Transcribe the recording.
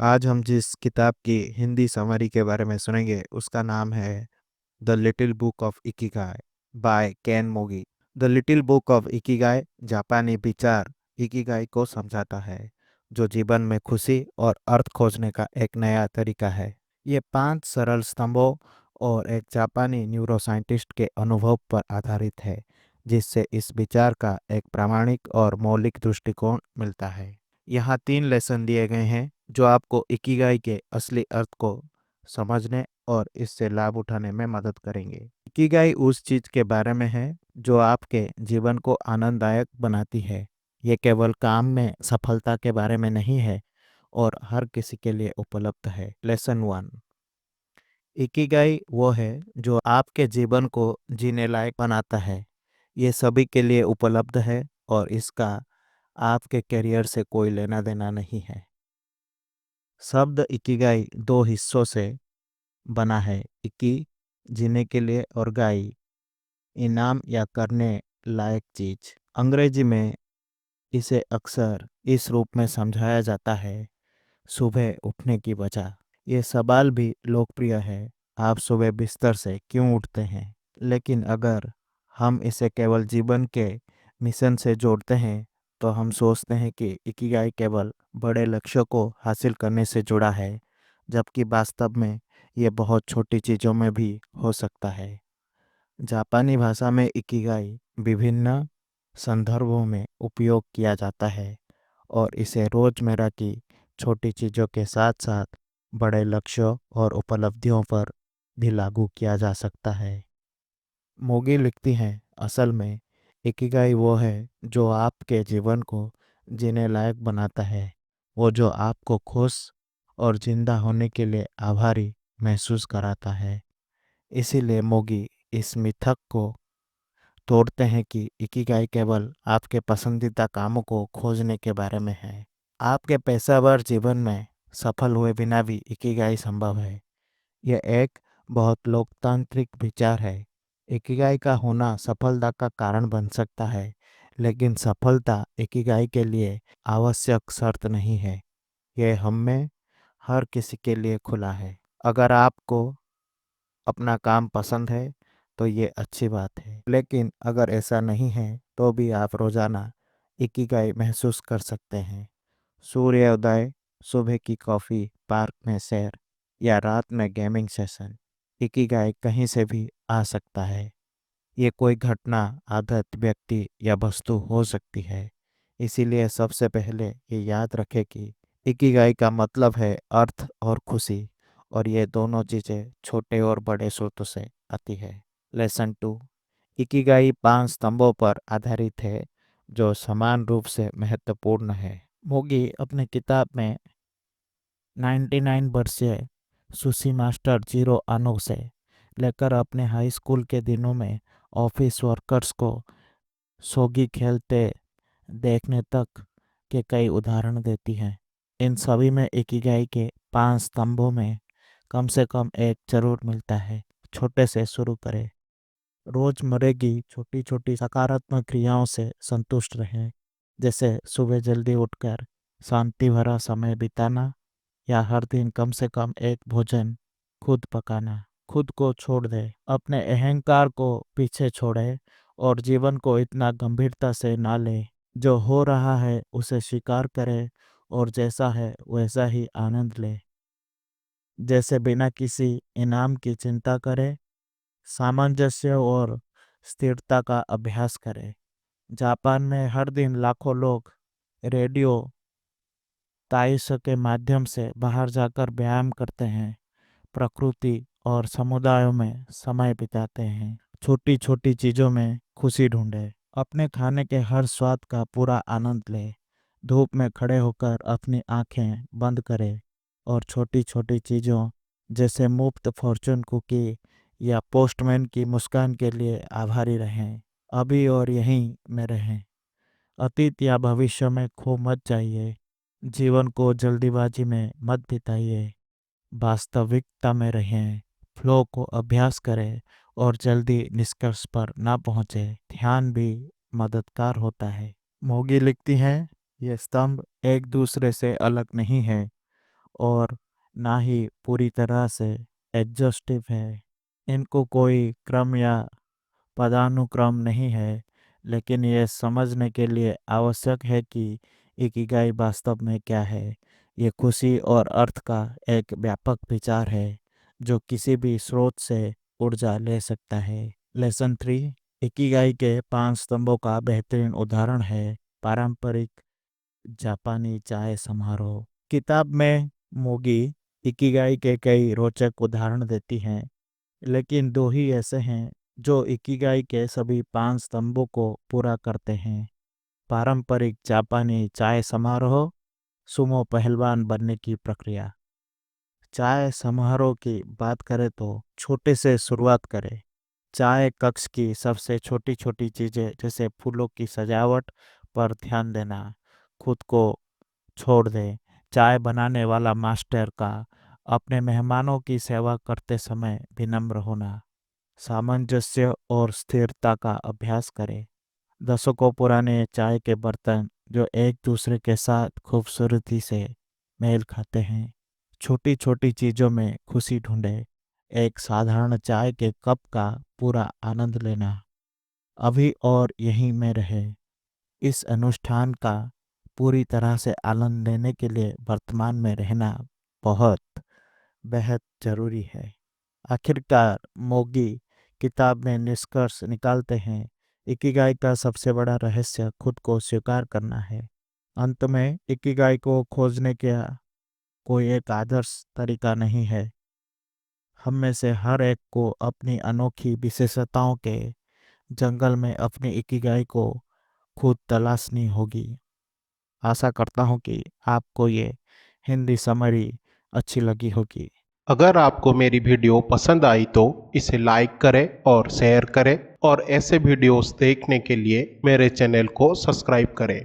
आज हम जिस किताब की हिंदी समरी के बारे में सुनेंगे उसका नाम है the little book of ikigai by Ken Mogi. The little book of ikigai जापानी विचार इकिगाई को समझाता है, जो जीवन में खुशी और अर्थ खोजने का एक नया तरीका है। ये 5 सरल स्तंभों और एक जापानी न्यूरोसाइंटिस्ट के अनुभव पर आधारित है, जिससे इस विचार का एक प्रामाणिक और मौलिक दृष्टिकोण मिलता है। यहाँ 3 लेसन दिए गए हैं जो आपको इकिगाई के असली अर्थ को समझने और इससे लाभ उठाने में मदद करेंगे। इकिगाई उस चीज के बारे में है जो आपके जीवन को आनंददायक बनाती है। ये केवल काम में सफलता के बारे में नहीं है और हर किसी के लिए उपलब्ध है। लेसन 1। इकिगाई वो है जो आपके जीवन को जीने लायक बनाता है। ये सभी के लिए उपलब्ध है और इसका आपके करियर से कोई लेना देना नहीं है। शब्द इकिगाई 2 हिस्सों से बना है। इकी जीने के लिए और गाई इनाम या करने लायक चीज। अंग्रेजी में इसे अक्सर इस रूप में समझाया जाता है, सुबह उठने की वजह। ये सवाल भी लोकप्रिय है, आप सुबह बिस्तर से क्यों उठते हैं? लेकिन अगर हम इसे केवल जीवन के मिशन से जोड़ते हैं तो हम सोचते हैं कि इकिगाई केवल बड़े लक्ष्यों को हासिल करने से जुड़ा है, जबकि वास्तव में ये बहुत छोटी चीज़ों में भी हो सकता है। जापानी भाषा में इकिगाई विभिन्न संदर्भों में उपयोग किया जाता है और इसे रोजमर्रा की छोटी चीज़ों के साथ साथ बड़े लक्ष्यों और उपलब्धियों पर भी लागू किया जा सकता है। मोगी लिखती हैं, असल में इकिगाई वो है जो आपके जीवन को जीने लायक बनाता है, वो जो आपको खुश और जिंदा होने के लिए आभारी महसूस कराता है। इसीलिए मोगी इस मिथक को तोड़ते हैं कि इकिगाई केवल आपके पसंदीदा कामों को खोजने के बारे में है। आपके पेशेवर जीवन में सफल हुए बिना भी इकिगाई संभव है। यह एक बहुत लोकतांत्रिक विचार है। इकिगाई का होना सफलता का कारण बन सकता है, लेकिन सफलता इकिगाई के लिए आवश्यक शर्त नहीं है। यह हम में हर किसी के लिए खुला है। अगर आपको अपना काम पसंद है तो ये अच्छी बात है, लेकिन अगर ऐसा नहीं है तो भी आप रोजाना इकिगाई महसूस कर सकते हैं। सूर्योदय, सुबह की कॉफ़ी, पार्क में सैर या रात में गेमिंग सेशन, इकिगाई कहीं से भी आ सकता है। ये कोई घटना, आदत, व्यक्ति या वस्तु हो सकती है। इसीलिए सबसे पहले ये याद रखें कि इकिगाई का मतलब है अर्थ और खुशी, और ये दोनों चीज़ें छोटे और बड़े स्रोतों से आती है। लेसन 2। इकिगाई 5 स्तंभों पर आधारित है जो समान रूप से महत्वपूर्ण है। मोगी अपने किताब में 99 वर्षीय सुशी मास्टर जीरो आनो से लेकर अपने हाई स्कूल के दिनों में ऑफिस वर्कर्स को सोगी खेलते देखने तक के कई उदाहरण देती हैं। इन सभी में इकिगाई के 5 स्तंभों में कम से कम एक जरूर मिलता है। छोटे से शुरू करें। रोजमर्रा की छोटी छोटी सकारात्मक क्रियाओं से संतुष्ट रहें, जैसे सुबह जल्दी उठकर शांति भरा समय बिताना या हर दिन कम से कम एक भोजन खुद पकाना। खुद को छोड़ दे, अपने अहंकार को पीछे छोड़े और जीवन को इतना गंभीरता से ना ले। जो हो रहा है उसे स्वीकार करे और जैसा है वैसा ही आनंद ले। जैसे बिना किसी इनाम की चिंता करे, सामंजस्य और स्थिरता का अभ्यास करे। जापान में हर दिन लाखों लोग रेडियो ताइस के माध्यम से बाहर जाकर व्यायाम करते हैं, प्रकृति और समुदायों में समय बिताते हैं। छोटी छोटी चीजों में खुशी ढूंढे, अपने खाने के हर स्वाद का पूरा आनंद ले। धूप में खड़े होकर अपनी आंखें बंद करें और छोटी छोटी चीजों जैसे मुफ्त फॉर्चून कुकी या पोस्टमैन की मुस्कान के लिए आभारी रहें। अभी और यहीं में रहें, अतीत या भविष्य में खो मत जाइए। जीवन को जल्दीबाजी में मत बिताइए, वास्तविकता में रहें। फ्लो को अभ्यास करें और जल्दी निष्कर्ष पर ना पहुंचे। ध्यान भी मददगार होता है। मोगी लिखती हैं, ये स्तंभ एक दूसरे से अलग नहीं है और ना ही पूरी तरह से एग्जॉस्टिव है। इनको कोई क्रम या पदानुक्रम नहीं है, लेकिन यह समझने के लिए आवश्यक है कि इकिगाई वास्तव में क्या है। ये खुशी और अर्थ का एक व्यापक विचार है जो किसी भी स्रोत से ऊर्जा ले सकता है। लेसन 3, इकिगाई के 5 स्तंभों का बेहतरीन उदाहरण है पारंपरिक जापानी चाय समारोह। किताब में मोगी इकिगाई के कई रोचक उदाहरण देती हैं, लेकिन दो ही ऐसे हैं जो इकिगाई के सभी 5 स्तंभों को पूरा करते हैं। पारंपरिक जापानी चाय समारोह, सुमो पहलवान बनने की प्रक्रिया। चाय समारोह की बात करें तो छोटे से शुरुआत करें। चाय कक्ष की सबसे छोटी छोटी चीजें जैसे फूलों की सजावट पर ध्यान देना। खुद को छोड़ दे। चाय बनाने वाला मास्टर का अपने मेहमानों की सेवा करते समय विनम्र होना। सामंजस्य और स्थिरता का अभ्यास करें। दशकों पुराने चाय के बर्तन जो एक दूसरे के साथ खूबसूरती से मेल खाते हैं। छोटी छोटी चीजों में खुशी ढूंढे। एक साधारण चाय के कप का पूरा आनंद लेना। अभी और यहीं में रहे। इस अनुष्ठान का पूरी तरह से आनंद लेने के लिए वर्तमान में रहना बहुत बेहद जरूरी है। आखिरकार मोगी किताब में निष्कर्ष निकालते हैं, इकिगाई का सबसे बड़ा रहस्य खुद को स्वीकार करना है। अंत में इकिगाई को खोजने का कोई एक आदर्श तरीका नहीं है। हम में से हर एक को अपनी अनोखी विशेषताओं के जंगल में अपनी इकिगाई को खुद तलाशनी होगी। आशा करता हूँ कि आपको ये हिंदी समरी अच्छी लगी होगी। अगर आपको मेरी वीडियो पसंद आई तो इसे लाइक करें और शेयर करें और ऐसे वीडियोस देखने के लिए मेरे चैनल को सब्सक्राइब करें।